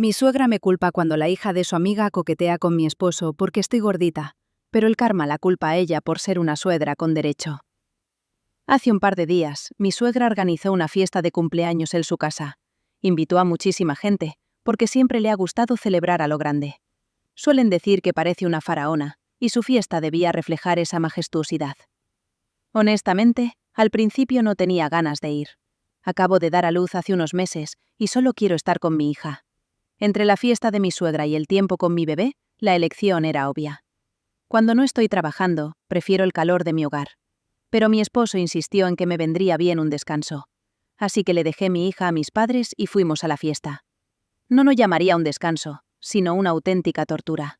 Mi suegra me culpa cuando la hija de su amiga coquetea con mi esposo porque estoy gordita, pero el karma la culpa a ella por ser una suegra con derecho. Hace un par de días, mi suegra organizó una fiesta de cumpleaños en su casa. Invitó a muchísima gente, porque siempre le ha gustado celebrar a lo grande. Suelen decir que parece una faraona, y su fiesta debía reflejar esa majestuosidad. Honestamente, al principio no tenía ganas de ir. Acabo de dar a luz hace unos meses, y solo quiero estar con mi hija. Entre la fiesta de mi suegra y el tiempo con mi bebé, la elección era obvia. Cuando no estoy trabajando, prefiero el calor de mi hogar. Pero mi esposo insistió en que me vendría bien un descanso. Así que le dejé mi hija a mis padres y fuimos a la fiesta. No lo llamaría un descanso, sino una auténtica tortura.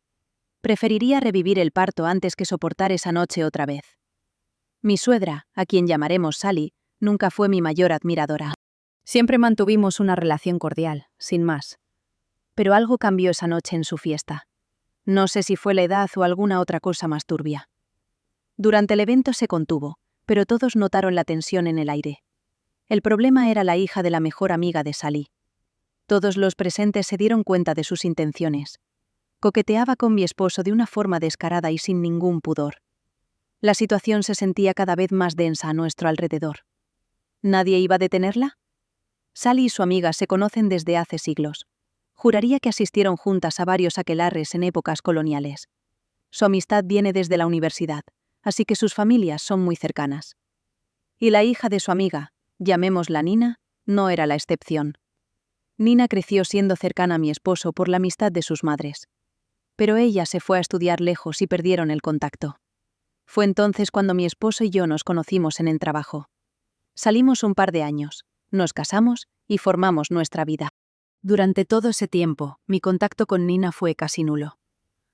Preferiría revivir el parto antes que soportar esa noche otra vez. Mi suegra, a quien llamaremos Sally, nunca fue mi mayor admiradora. Siempre mantuvimos una relación cordial, sin más. Pero algo cambió esa noche en su fiesta. No sé si fue la edad o alguna otra cosa más turbia. Durante el evento se contuvo, pero todos notaron la tensión en el aire. El problema era la hija de la mejor amiga de Sally. Todos los presentes se dieron cuenta de sus intenciones. Coqueteaba con mi esposo de una forma descarada y sin ningún pudor. La situación se sentía cada vez más densa a nuestro alrededor. ¿Nadie iba a detenerla? Sally y su amiga se conocen desde hace siglos. Juraría que asistieron juntas a varios aquelarres en épocas coloniales. Su amistad viene desde la universidad, así que sus familias son muy cercanas. Y la hija de su amiga, llamémosla Nina, no era la excepción. Nina creció siendo cercana a mi esposo por la amistad de sus madres. Pero ella se fue a estudiar lejos y perdieron el contacto. Fue entonces cuando mi esposo y yo nos conocimos en el trabajo. Salimos un par de años, nos casamos y formamos nuestra vida. Durante todo ese tiempo, mi contacto con Nina fue casi nulo.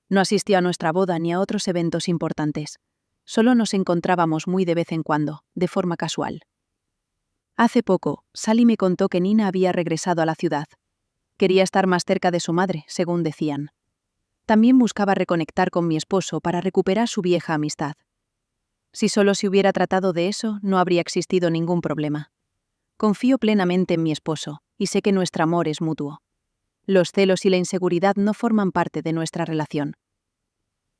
No asistió a nuestra boda ni a otros eventos importantes. Solo nos encontrábamos muy de vez en cuando, de forma casual. Hace poco, Sally me contó que Nina había regresado a la ciudad. Quería estar más cerca de su madre, según decían. También buscaba reconectar con mi esposo para recuperar su vieja amistad. Si solo se hubiera tratado de eso, no habría existido ningún problema. Confío plenamente en mi esposo, y sé que nuestro amor es mutuo. Los celos y la inseguridad no forman parte de nuestra relación.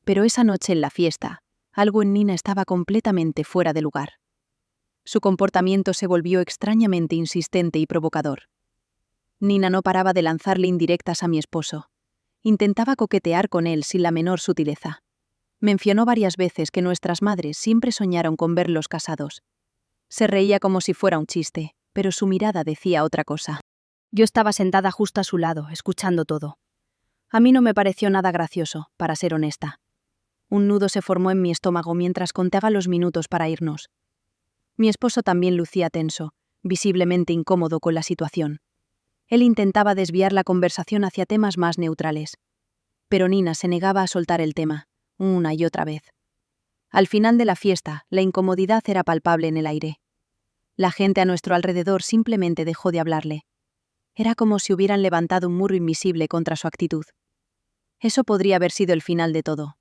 Pero esa noche en la fiesta, algo en Nina estaba completamente fuera de lugar. Su comportamiento se volvió extrañamente insistente y provocador. Nina no paraba de lanzarle indirectas a mi esposo. Intentaba coquetear con él sin la menor sutileza. Mencionó varias veces que nuestras madres siempre soñaron con verlos casados. Se reía como si fuera un chiste, pero su mirada decía otra cosa. Yo estaba sentada justo a su lado, escuchando todo. A mí no me pareció nada gracioso, para ser honesta. Un nudo se formó en mi estómago mientras contaba los minutos para irnos. Mi esposo también lucía tenso, visiblemente incómodo con la situación. Él intentaba desviar la conversación hacia temas más neutrales. Pero Nina se negaba a soltar el tema, una y otra vez. Al final de la fiesta, la incomodidad era palpable en el aire. La gente a nuestro alrededor simplemente dejó de hablarle. Era como si hubieran levantado un muro invisible contra su actitud. Eso podría haber sido el final de todo.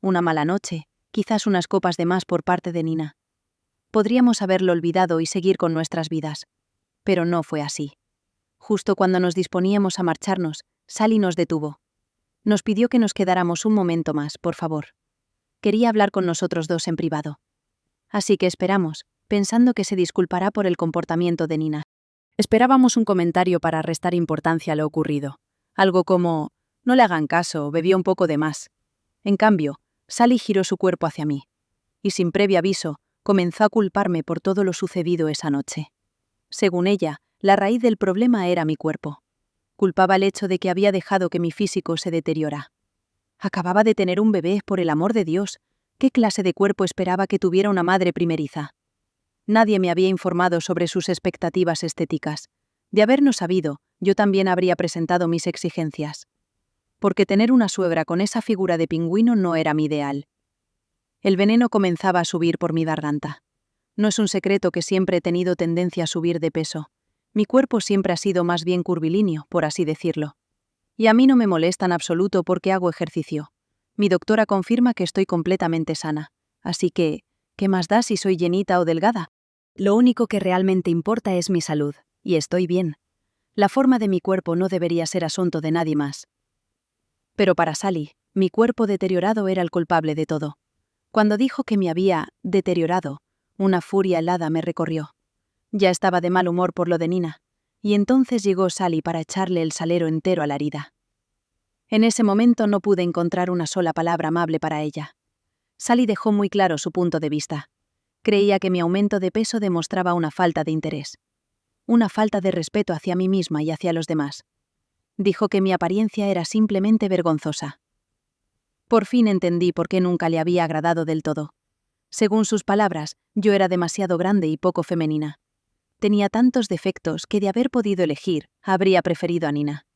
Una mala noche, quizás unas copas de más por parte de Nina. Podríamos haberlo olvidado y seguir con nuestras vidas. Pero no fue así. Justo cuando nos disponíamos a marcharnos, Sally nos detuvo. Nos pidió que nos quedáramos un momento más, por favor. Quería hablar con nosotros dos en privado. Así que esperamos, pensando que se disculpará por el comportamiento de Nina. Esperábamos un comentario para restar importancia a lo ocurrido. Algo como, no le hagan caso, bebió un poco de más. En cambio, Sally giró su cuerpo hacia mí. Y sin previo aviso, comenzó a culparme por todo lo sucedido esa noche. Según ella, la raíz del problema era mi cuerpo. Culpaba el hecho de que había dejado que mi físico se deteriorara. Acababa de tener un bebé, por el amor de Dios. ¿Qué clase de cuerpo esperaba que tuviera una madre primeriza? Nadie me había informado sobre sus expectativas estéticas. De habernos sabido, yo también habría presentado mis exigencias. Porque tener una suegra con esa figura de pingüino no era mi ideal. El veneno comenzaba a subir por mi garganta. No es un secreto que siempre he tenido tendencia a subir de peso. Mi cuerpo siempre ha sido más bien curvilíneo, por así decirlo. Y a mí no me molesta en absoluto porque hago ejercicio. Mi doctora confirma que estoy completamente sana. Así que, ¿qué más da si soy llenita o delgada? Lo único que realmente importa es mi salud, y estoy bien. La forma de mi cuerpo no debería ser asunto de nadie más. Pero para Sally, mi cuerpo deteriorado era el culpable de todo. Cuando dijo que me había deteriorado, una furia helada me recorrió. Ya estaba de mal humor por lo de Nina, y entonces llegó Sally para echarle el salero entero a la herida. En ese momento no pude encontrar una sola palabra amable para ella. Sally dejó muy claro su punto de vista. Creía que mi aumento de peso demostraba una falta de interés. Una falta de respeto hacia mí misma y hacia los demás. Dijo que mi apariencia era simplemente vergonzosa. Por fin entendí por qué nunca le había agradado del todo. Según sus palabras, yo era demasiado grande y poco femenina. Tenía tantos defectos que de haber podido elegir, habría preferido a Nina.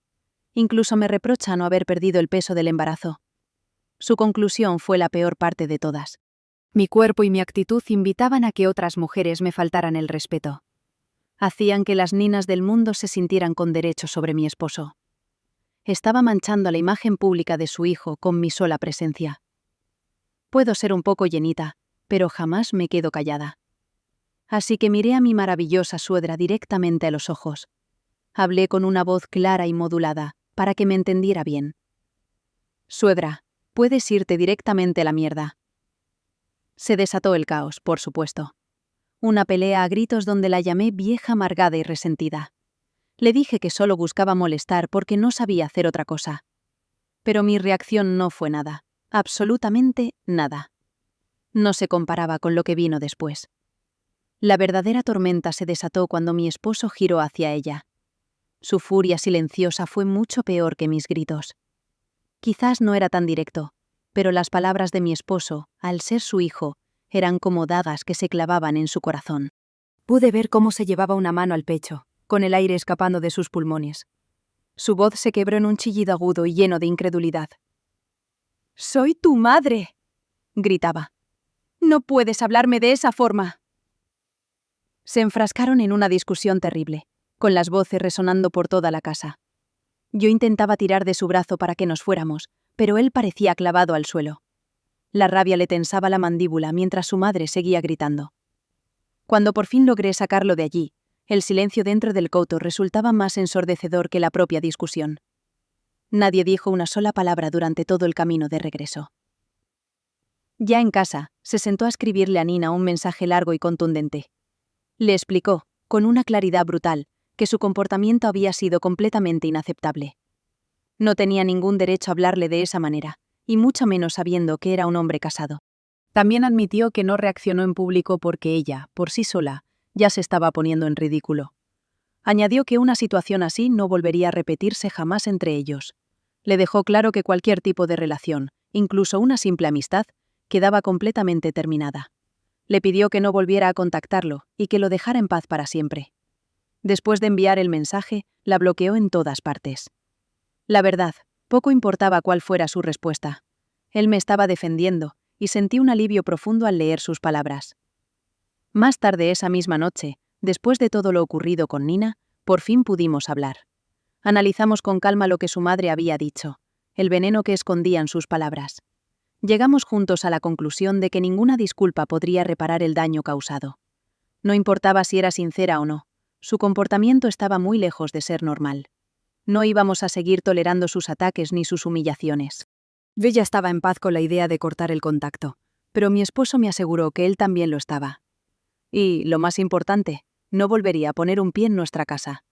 Incluso me reprocha no haber perdido el peso del embarazo. Su conclusión fue la peor parte de todas. Mi cuerpo y mi actitud invitaban a que otras mujeres me faltaran el respeto. Hacían que las ninas del mundo se sintieran con derecho sobre mi esposo. Estaba manchando la imagen pública de su hijo con mi sola presencia. Puedo ser un poco llenita, pero jamás me quedo callada. Así que miré a mi maravillosa suegra directamente a los ojos. Hablé con una voz clara y modulada, para que me entendiera bien. Suegra, puedes irte directamente a la mierda. Se desató el caos, por supuesto. Una pelea a gritos donde la llamé vieja amargada y resentida. Le dije que solo buscaba molestar porque no sabía hacer otra cosa. Pero mi reacción no fue nada, absolutamente nada. No se comparaba con lo que vino después. La verdadera tormenta se desató cuando mi esposo giró hacia ella. Su furia silenciosa fue mucho peor que mis gritos. Quizás no era tan directo, pero las palabras de mi esposo, al ser su hijo, eran como dagas que se clavaban en su corazón. Pude ver cómo se llevaba una mano al pecho, con el aire escapando de sus pulmones. Su voz se quebró en un chillido agudo y lleno de incredulidad. «¡Soy tu madre!», gritaba. «No puedes hablarme de esa forma». Se enfrascaron en una discusión terrible, con las voces resonando por toda la casa. Yo intentaba tirar de su brazo para que nos fuéramos, pero él parecía clavado al suelo. La rabia le tensaba la mandíbula mientras su madre seguía gritando. Cuando por fin logré sacarlo de allí, el silencio dentro del coto resultaba más ensordecedor que la propia discusión. Nadie dijo una sola palabra durante todo el camino de regreso. Ya en casa, se sentó a escribirle a Nina un mensaje largo y contundente. Le explicó, con una claridad brutal, que su comportamiento había sido completamente inaceptable. No tenía ningún derecho a hablarle de esa manera, y mucho menos sabiendo que era un hombre casado. También admitió que no reaccionó en público porque ella, por sí sola, ya se estaba poniendo en ridículo. Añadió que una situación así no volvería a repetirse jamás entre ellos. Le dejó claro que cualquier tipo de relación, incluso una simple amistad, quedaba completamente terminada. Le pidió que no volviera a contactarlo y que lo dejara en paz para siempre. Después de enviar el mensaje, la bloqueó en todas partes. La verdad, poco importaba cuál fuera su respuesta. Él me estaba defendiendo, y sentí un alivio profundo al leer sus palabras. Más tarde esa misma noche, después de todo lo ocurrido con Nina, por fin pudimos hablar. Analizamos con calma lo que su madre había dicho, el veneno que escondían sus palabras. Llegamos juntos a la conclusión de que ninguna disculpa podría reparar el daño causado. No importaba si era sincera o no, su comportamiento estaba muy lejos de ser normal. No íbamos a seguir tolerando sus ataques ni sus humillaciones. Bella estaba en paz con la idea de cortar el contacto, pero mi esposo me aseguró que él también lo estaba. Y, lo más importante, no volvería a poner un pie en nuestra casa.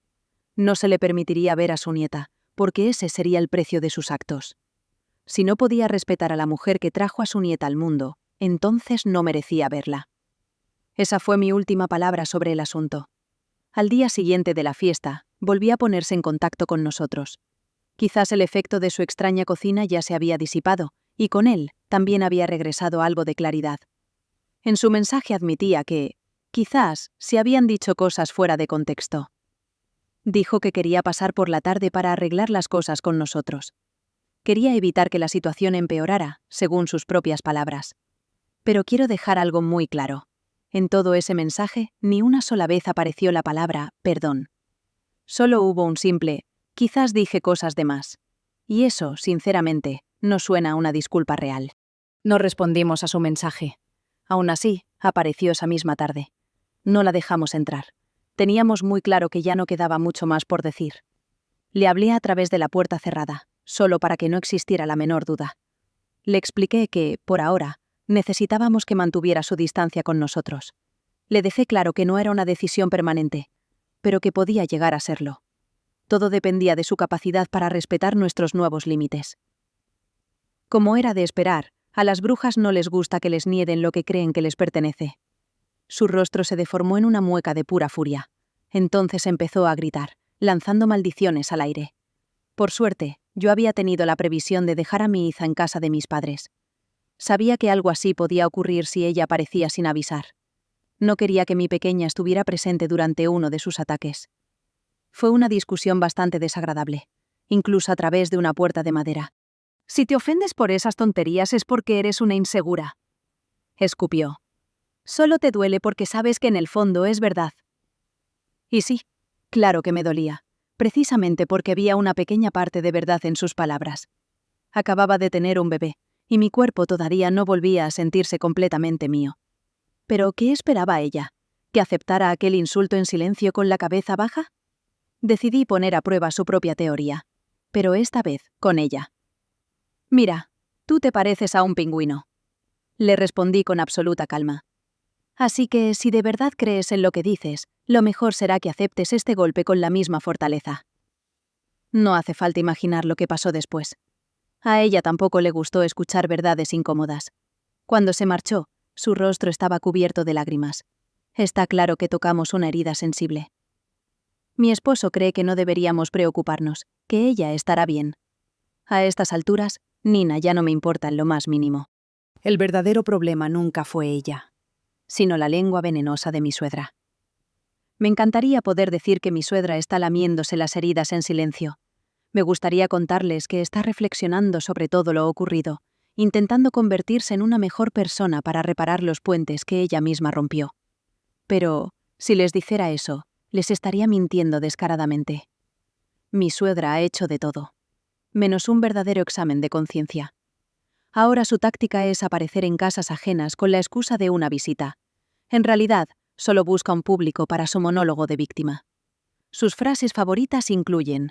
No se le permitiría ver a su nieta, porque ese sería el precio de sus actos. Si no podía respetar a la mujer que trajo a su nieta al mundo, entonces no merecía verla. Esa fue mi última palabra sobre el asunto. Al día siguiente de la fiesta, volvió a ponerse en contacto con nosotros. Quizás el efecto de su extraña cocina ya se había disipado, y con él también había regresado algo de claridad. En su mensaje admitía que, quizás, se habían dicho cosas fuera de contexto. Dijo que quería pasar por la tarde para arreglar las cosas con nosotros. Quería evitar que la situación empeorara, según sus propias palabras. Pero quiero dejar algo muy claro. En todo ese mensaje, ni una sola vez apareció la palabra perdón. Solo hubo un simple, quizás dije cosas de más. Y eso, sinceramente, no suena a una disculpa real. No respondimos a su mensaje. Aún así, apareció esa misma tarde. No la dejamos entrar. Teníamos muy claro que ya no quedaba mucho más por decir. Le hablé a través de la puerta cerrada, solo para que no existiera la menor duda. Le expliqué que, por ahora, necesitábamos que mantuviera su distancia con nosotros. Le dejé claro que no era una decisión permanente, pero que podía llegar a serlo. Todo dependía de su capacidad para respetar nuestros nuevos límites. Como era de esperar, a las brujas no les gusta que les nieguen lo que creen que les pertenece. Su rostro se deformó en una mueca de pura furia. Entonces empezó a gritar, lanzando maldiciones al aire. Por suerte, yo había tenido la previsión de dejar a mi hija en casa de mis padres. Sabía que algo así podía ocurrir si ella aparecía sin avisar. No quería que mi pequeña estuviera presente durante uno de sus ataques. Fue una discusión bastante desagradable, incluso a través de una puerta de madera. «Si te ofendes por esas tonterías es porque eres una insegura», escupió. «Solo te duele porque sabes que en el fondo es verdad». Y sí, claro que me dolía, precisamente porque había una pequeña parte de verdad en sus palabras. Acababa de tener un bebé, y mi cuerpo todavía no volvía a sentirse completamente mío. ¿Pero qué esperaba ella? ¿Que aceptara aquel insulto en silencio con la cabeza baja? Decidí poner a prueba su propia teoría, pero esta vez con ella. «Mira, tú te pareces a un pingüino», le respondí con absoluta calma. «Así que, si de verdad crees en lo que dices, lo mejor será que aceptes este golpe con la misma fortaleza». No hace falta imaginar lo que pasó después. A ella tampoco le gustó escuchar verdades incómodas. Cuando se marchó, su rostro estaba cubierto de lágrimas. Está claro que tocamos una herida sensible. Mi esposo cree que no deberíamos preocuparnos, que ella estará bien. A estas alturas, Nina ya no me importa en lo más mínimo. El verdadero problema nunca fue ella, sino la lengua venenosa de mi suegra. Me encantaría poder decir que mi suegra está lamiéndose las heridas en silencio. Me gustaría contarles que está reflexionando sobre todo lo ocurrido, intentando convertirse en una mejor persona para reparar los puentes que ella misma rompió. Pero, si les dijera eso, les estaría mintiendo descaradamente. Mi suegra ha hecho de todo, menos un verdadero examen de conciencia. Ahora su táctica es aparecer en casas ajenas con la excusa de una visita. En realidad, solo busca un público para su monólogo de víctima. Sus frases favoritas incluyen: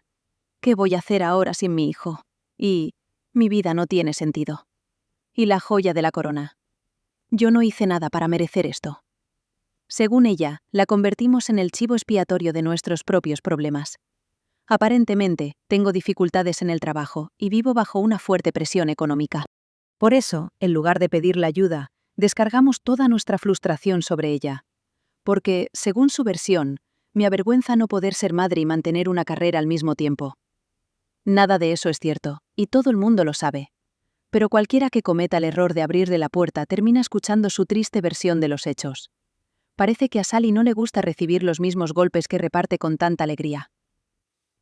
«¿Qué voy a hacer ahora sin mi hijo?» y «Mi vida no tiene sentido». Y la joya de la corona: «Yo no hice nada para merecer esto». Según ella, la convertimos en el chivo expiatorio de nuestros propios problemas. Aparentemente, tengo dificultades en el trabajo y vivo bajo una fuerte presión económica. Por eso, en lugar de pedirle ayuda, descargamos toda nuestra frustración sobre ella. Porque, según su versión, me avergüenza no poder ser madre y mantener una carrera al mismo tiempo. Nada de eso es cierto, y todo el mundo lo sabe. Pero cualquiera que cometa el error de abrirle la puerta termina escuchando su triste versión de los hechos. Parece que a Sally no le gusta recibir los mismos golpes que reparte con tanta alegría.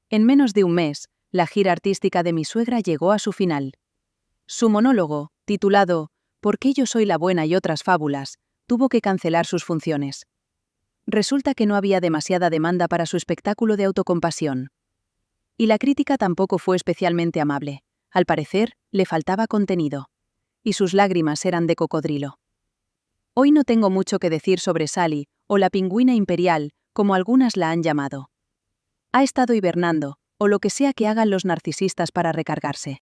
En menos de un mes, la gira artística de mi suegra llegó a su final. Su monólogo, titulado «¿Por qué yo soy la buena y otras fábulas?», tuvo que cancelar sus funciones. Resulta que no había demasiada demanda para su espectáculo de autocompasión. Y la crítica tampoco fue especialmente amable. Al parecer, le faltaba contenido. Y sus lágrimas eran de cocodrilo. Hoy no tengo mucho que decir sobre Sally, o la pingüina imperial, como algunas la han llamado. Ha estado hibernando, o lo que sea que hagan los narcisistas para recargarse.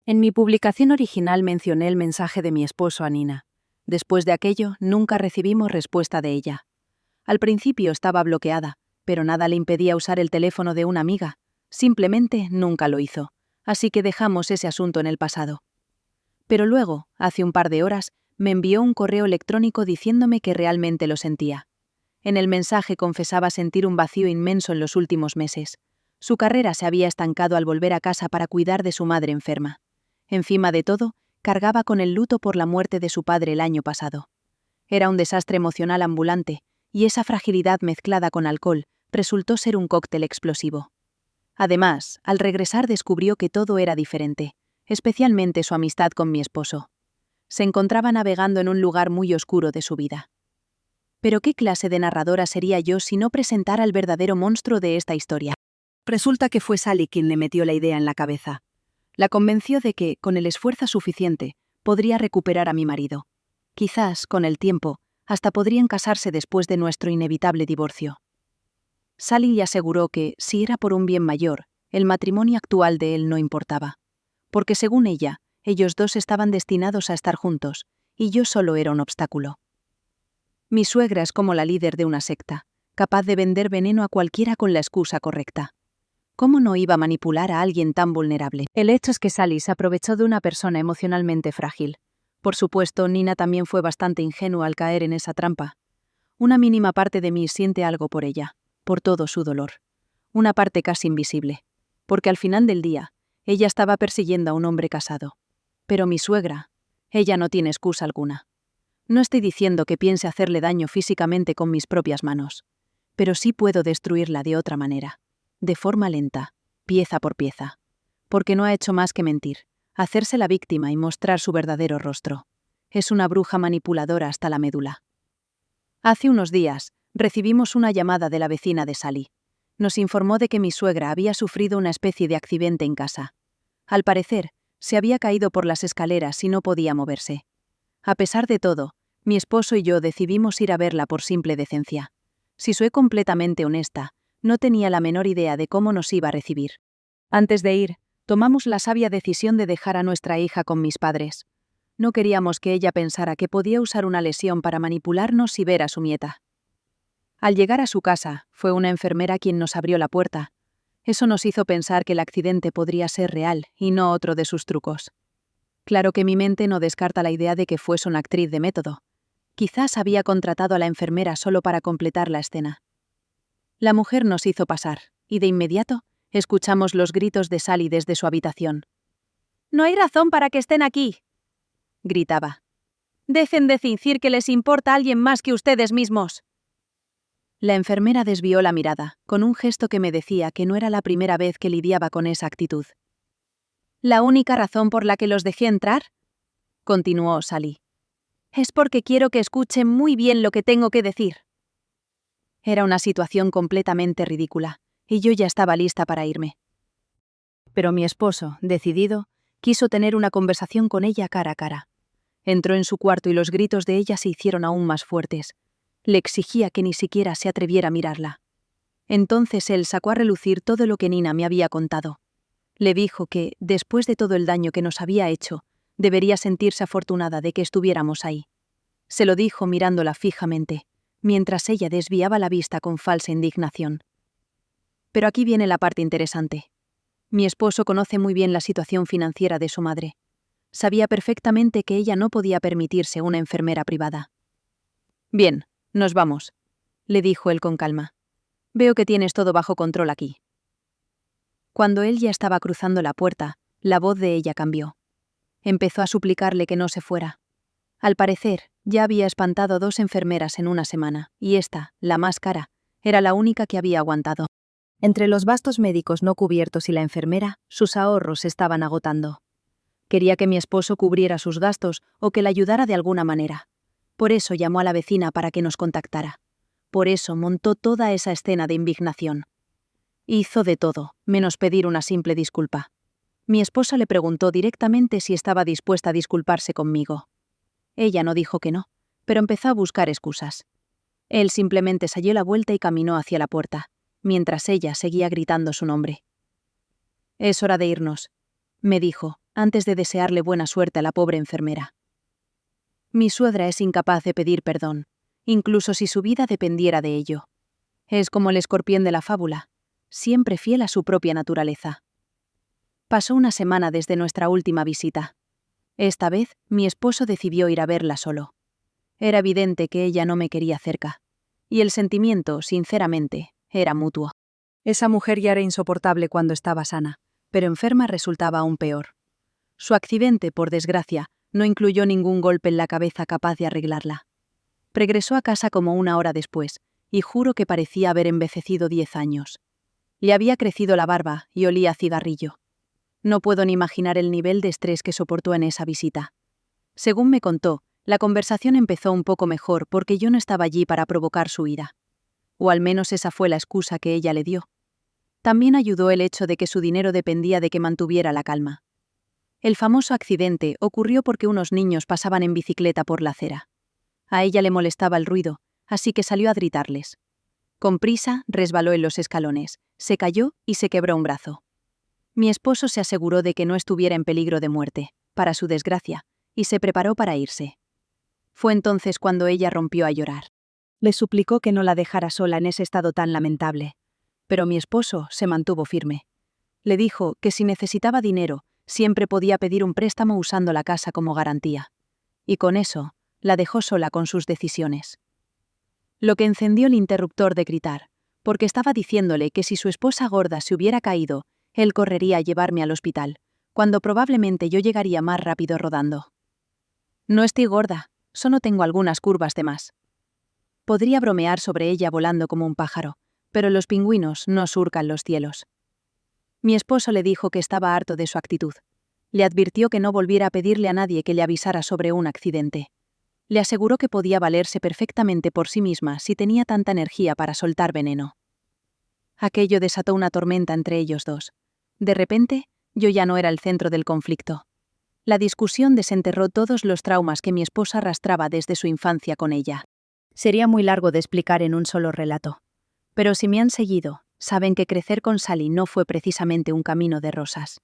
En mi publicación original mencioné el mensaje de mi esposo a Nina. Después de aquello, nunca recibimos respuesta de ella. Al principio estaba bloqueada, pero nada le impedía usar el teléfono de una amiga. Simplemente nunca lo hizo, así que dejamos ese asunto en el pasado. Pero luego, hace un par de horas, me envió un correo electrónico diciéndome que realmente lo sentía. En el mensaje confesaba sentir un vacío inmenso en los últimos meses. Su carrera se había estancado al volver a casa para cuidar de su madre enferma. Encima de todo, cargaba con el luto por la muerte de su padre el año pasado. Era un desastre emocional ambulante, y esa fragilidad mezclada con alcohol resultó ser un cóctel explosivo. Además, al regresar descubrió que todo era diferente, especialmente su amistad con mi esposo. Se encontraba navegando en un lugar muy oscuro de su vida. ¿Pero qué clase de narradora sería yo si no presentara al verdadero monstruo de esta historia? Resulta que fue Sally quien le metió la idea en la cabeza. La convenció de que, con el esfuerzo suficiente, podría recuperar a mi marido. Quizás, con el tiempo, hasta podrían casarse después de nuestro inevitable divorcio. Sally le aseguró que, si era por un bien mayor, el matrimonio actual de él no importaba. Porque según ella, ellos dos estaban destinados a estar juntos, y yo solo era un obstáculo. Mi suegra es como la líder de una secta, capaz de vender veneno a cualquiera con la excusa correcta. ¿Cómo no iba a manipular a alguien tan vulnerable? El hecho es que Sally se aprovechó de una persona emocionalmente frágil. Por supuesto, Nina también fue bastante ingenua al caer en esa trampa. Una mínima parte de mí siente algo por ella, por todo su dolor. Una parte casi invisible. Porque al final del día, ella estaba persiguiendo a un hombre casado. Pero mi suegra, ella no tiene excusa alguna. No estoy diciendo que piense hacerle daño físicamente con mis propias manos, pero sí puedo destruirla de otra manera, de forma lenta, pieza por pieza. Porque no ha hecho más que mentir, hacerse la víctima y mostrar su verdadero rostro. Es una bruja manipuladora hasta la médula. Hace unos días, recibimos una llamada de la vecina de Sally. Nos informó de que mi suegra había sufrido una especie de accidente en casa. Al parecer, se había caído por las escaleras y no podía moverse. A pesar de todo, mi esposo y yo decidimos ir a verla por simple decencia. Si soy completamente honesta, no tenía la menor idea de cómo nos iba a recibir. Antes de ir, tomamos la sabia decisión de dejar a nuestra hija con mis padres. No queríamos que ella pensara que podía usar una lesión para manipularnos y ver a su nieta. Al llegar a su casa, fue una enfermera quien nos abrió la puerta. Eso nos hizo pensar que el accidente podría ser real y no otro de sus trucos. Claro que mi mente no descarta la idea de que fuese una actriz de método. Quizás había contratado a la enfermera solo para completar la escena. La mujer nos hizo pasar, y de inmediato, escuchamos los gritos de Sally desde su habitación. «No hay razón para que estén aquí», gritaba. «Dejen de fingir que les importa a alguien más que ustedes mismos». La enfermera desvió la mirada, con un gesto que me decía que no era la primera vez que lidiaba con esa actitud. «¿La única razón por la que los dejé entrar?», continuó Sally. «Es porque quiero que escuchen muy bien lo que tengo que decir». Era una situación completamente ridícula, y yo ya estaba lista para irme. Pero mi esposo, decidido, quiso tener una conversación con ella cara a cara. Entró en su cuarto y los gritos de ella se hicieron aún más fuertes. Le exigía que ni siquiera se atreviera a mirarla. Entonces él sacó a relucir todo lo que Nina me había contado. Le dijo que, después de todo el daño que nos había hecho, debería sentirse afortunada de que estuviéramos ahí. Se lo dijo mirándola fijamente, mientras ella desviaba la vista con falsa indignación. Pero aquí viene la parte interesante. Mi esposo conoce muy bien la situación financiera de su madre. Sabía perfectamente que ella no podía permitirse una enfermera privada. «Bien, nos vamos», le dijo él con calma. «Veo que tienes todo bajo control aquí». Cuando él ya estaba cruzando la puerta, la voz de ella cambió. Empezó a suplicarle que no se fuera. Al parecer, ya había espantado a 2 enfermeras en una semana, y esta, la más cara, era la única que había aguantado. Entre los gastos médicos no cubiertos y la enfermera, sus ahorros se estaban agotando. Quería que mi esposo cubriera sus gastos o que la ayudara de alguna manera. Por eso llamó a la vecina para que nos contactara. Por eso montó toda esa escena de indignación. Hizo de todo, menos pedir una simple disculpa. Mi esposa le preguntó directamente si estaba dispuesta a disculparse conmigo. Ella no dijo que no, pero empezó a buscar excusas. Él simplemente se dio la vuelta y caminó hacia la puerta, mientras ella seguía gritando su nombre. «Es hora de irnos», me dijo, antes de desearle buena suerte a la pobre enfermera. Mi suegra es incapaz de pedir perdón, incluso si su vida dependiera de ello. Es como el escorpión de la fábula, siempre fiel a su propia naturaleza. Pasó una semana desde nuestra última visita. Esta vez, mi esposo decidió ir a verla solo. Era evidente que ella no me quería cerca, y el sentimiento, sinceramente, era mutuo. Esa mujer ya era insoportable cuando estaba sana, pero enferma resultaba aún peor. Su accidente, por desgracia, no incluyó ningún golpe en la cabeza capaz de arreglarla. Regresó a casa como 1 hora después, y juro que parecía haber envejecido 10 años. Le había crecido la barba y olía a cigarrillo. No puedo ni imaginar el nivel de estrés que soportó en esa visita. Según me contó, la conversación empezó un poco mejor porque yo no estaba allí para provocar su ira. O al menos esa fue la excusa que ella le dio. También ayudó el hecho de que su dinero dependía de que mantuviera la calma. El famoso accidente ocurrió porque unos niños pasaban en bicicleta por la acera. A ella le molestaba el ruido, así que salió a gritarles. Con prisa, resbaló en los escalones, se cayó y se quebró un brazo. Mi esposo se aseguró de que no estuviera en peligro de muerte, para su desgracia, y se preparó para irse. Fue entonces cuando ella rompió a llorar. Le suplicó que no la dejara sola en ese estado tan lamentable. Pero mi esposo se mantuvo firme. Le dijo que si necesitaba dinero, siempre podía pedir un préstamo usando la casa como garantía. Y con eso, la dejó sola con sus decisiones. Lo que encendió el interruptor de gritar, porque estaba diciéndole que si su esposa gorda se hubiera caído, él correría a llevarme al hospital, cuando probablemente yo llegaría más rápido rodando. No estoy gorda, solo tengo algunas curvas de más. Podría bromear sobre ella volando como un pájaro, pero los pingüinos no surcan los cielos. Mi esposo le dijo que estaba harto de su actitud. Le advirtió que no volviera a pedirle a nadie que le avisara sobre un accidente. Le aseguró que podía valerse perfectamente por sí misma si tenía tanta energía para soltar veneno. Aquello desató una tormenta entre ellos dos. De repente, yo ya no era el centro del conflicto. La discusión desenterró todos los traumas que mi esposa arrastraba desde su infancia con ella. Sería muy largo de explicar en un solo relato. Pero si me han seguido, saben que crecer con Sally no fue precisamente un camino de rosas.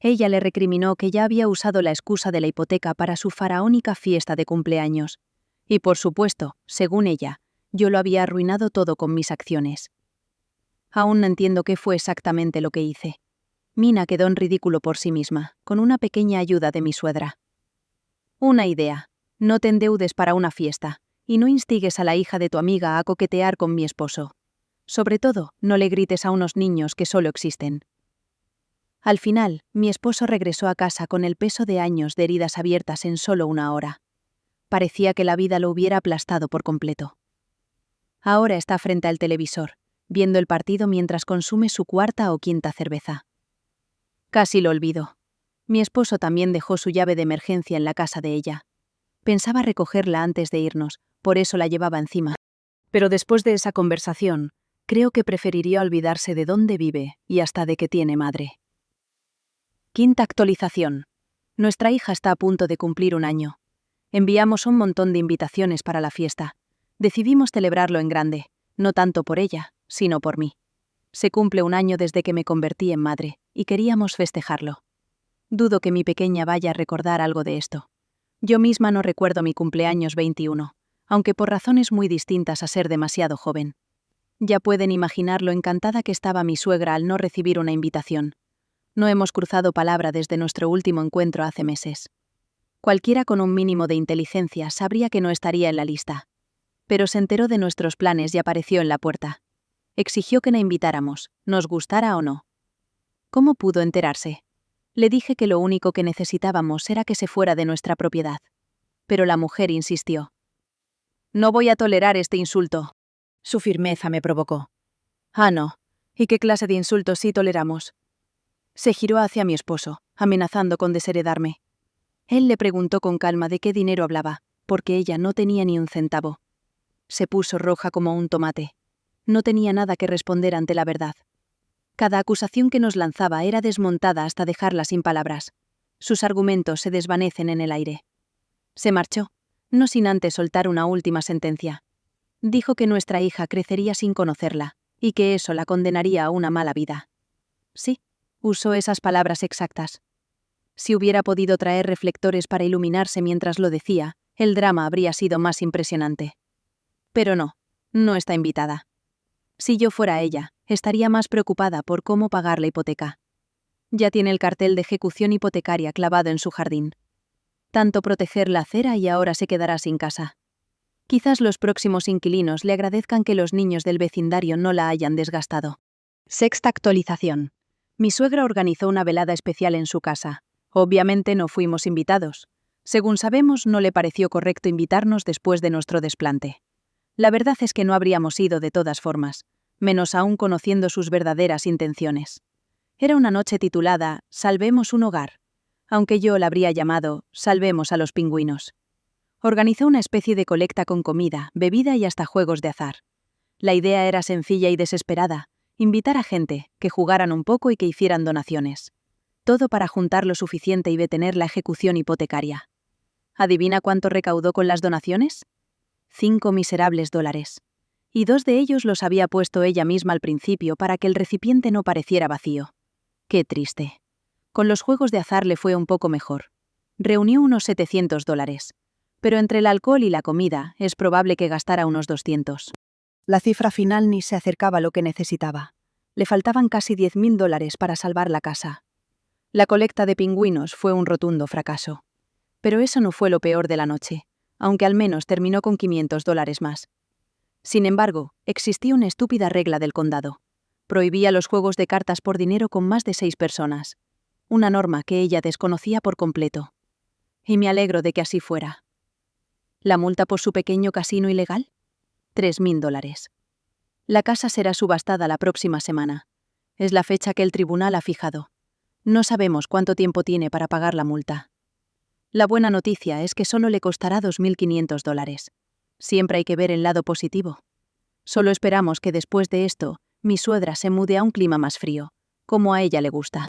Ella le recriminó que ya había usado la excusa de la hipoteca para su faraónica fiesta de cumpleaños. Y por supuesto, según ella, yo lo había arruinado todo con mis acciones. Aún no entiendo qué fue exactamente lo que hice. Mina quedó en ridículo por sí misma, con una pequeña ayuda de mi suegra. Una idea. No te endeudes para una fiesta, y no instigues a la hija de tu amiga a coquetear con mi esposo. Sobre todo, no le grites a unos niños que solo existen. Al final, mi esposo regresó a casa con el peso de años de heridas abiertas en solo una hora. Parecía que la vida lo hubiera aplastado por completo. Ahora está frente al televisor, viendo el partido mientras consume su cuarta o quinta cerveza. Casi lo olvido. Mi esposo también dejó su llave de emergencia en la casa de ella. Pensaba recogerla antes de irnos, por eso la llevaba encima. Pero después de esa conversación, creo que preferiría olvidarse de dónde vive y hasta de que tiene madre. Quinta actualización. Nuestra hija está a punto de cumplir 1 año. Enviamos un montón de invitaciones para la fiesta. Decidimos celebrarlo en grande, no tanto por ella, sino por mí. Se cumple 1 año desde que me convertí en madre, y queríamos festejarlo. Dudo que mi pequeña vaya a recordar algo de esto. Yo misma no recuerdo mi cumpleaños 21, aunque por razones muy distintas a ser demasiado joven. Ya pueden imaginar lo encantada que estaba mi suegra al no recibir una invitación. No hemos cruzado palabra desde nuestro último encuentro hace meses. Cualquiera con un mínimo de inteligencia sabría que no estaría en la lista. Pero se enteró de nuestros planes y apareció en la puerta. Exigió que la invitáramos, nos gustara o no. ¿Cómo pudo enterarse? Le dije que lo único que necesitábamos era que se fuera de nuestra propiedad. Pero la mujer insistió. No voy a tolerar este insulto. Su firmeza me provocó. Ah, no. ¿Y qué clase de insultos sí toleramos? Se giró hacia mi esposo, amenazando con desheredarme. Él le preguntó con calma de qué dinero hablaba, porque ella no tenía ni un centavo. Se puso roja como un tomate. No tenía nada que responder ante la verdad. Cada acusación que nos lanzaba era desmontada hasta dejarla sin palabras. Sus argumentos se desvanecen en el aire. Se marchó, no sin antes soltar una última sentencia. Dijo que nuestra hija crecería sin conocerla, y que eso la condenaría a una mala vida. Sí, usó esas palabras exactas. Si hubiera podido traer reflectores para iluminarse mientras lo decía, el drama habría sido más impresionante. Pero no, no está invitada. Si yo fuera ella, estaría más preocupada por cómo pagar la hipoteca. Ya tiene el cartel de ejecución hipotecaria clavado en su jardín. Tanto proteger la acera y ahora se quedará sin casa. Quizás los próximos inquilinos le agradezcan que los niños del vecindario no la hayan desgastado. Sexta actualización. Mi suegra organizó una velada especial en su casa. Obviamente no fuimos invitados. Según sabemos, no le pareció correcto invitarnos después de nuestro desplante. La verdad es que no habríamos ido de todas formas, menos aún conociendo sus verdaderas intenciones. Era una noche titulada Salvemos un hogar, aunque yo la habría llamado Salvemos a los pingüinos. Organizó una especie de colecta con comida, bebida y hasta juegos de azar. La idea era sencilla y desesperada, invitar a gente, que jugaran un poco y que hicieran donaciones. Todo para juntar lo suficiente y detener la ejecución hipotecaria. ¿Adivina cuánto recaudó con las donaciones? $5 miserables. y 2 de ellos los había puesto ella misma al principio para que el recipiente no pareciera vacío. Qué triste. Con los juegos de azar le fue un poco mejor. Reunió unos $700, pero entre el alcohol y la comida es probable que gastara unos 200. La cifra final ni se acercaba a lo que necesitaba. Le faltaban casi $10.000 para salvar la casa. La colecta de pingüinos fue un rotundo fracaso. Pero eso no fue lo peor de la noche, aunque al menos terminó con $500 más. Sin embargo, existía una estúpida regla del condado. Prohibía los juegos de cartas por dinero con más de 6 personas. Una norma que ella desconocía por completo. Y me alegro de que así fuera. ¿La multa por su pequeño casino ilegal? $3.000. La casa será subastada la próxima semana. Es la fecha que el tribunal ha fijado. No sabemos cuánto tiempo tiene para pagar la multa. La buena noticia es que solo le costará $2.500. Siempre hay que ver el lado positivo. Solo esperamos que después de esto, mi suegra se mude a un clima más frío, como a ella le gusta.